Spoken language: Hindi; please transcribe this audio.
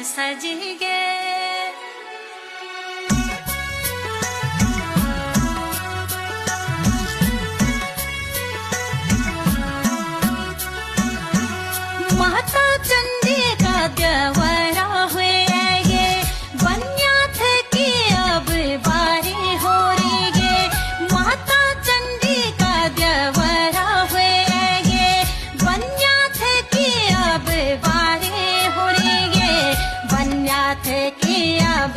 सज गे। माता चंडी का द्वारा हुए गे, बन्या थे कि अब बारी हो रही गे। माता चंडी का द्वारा हुए गे, बन्या थे कि अब बारी हो रही गे। बन्या थे कि अब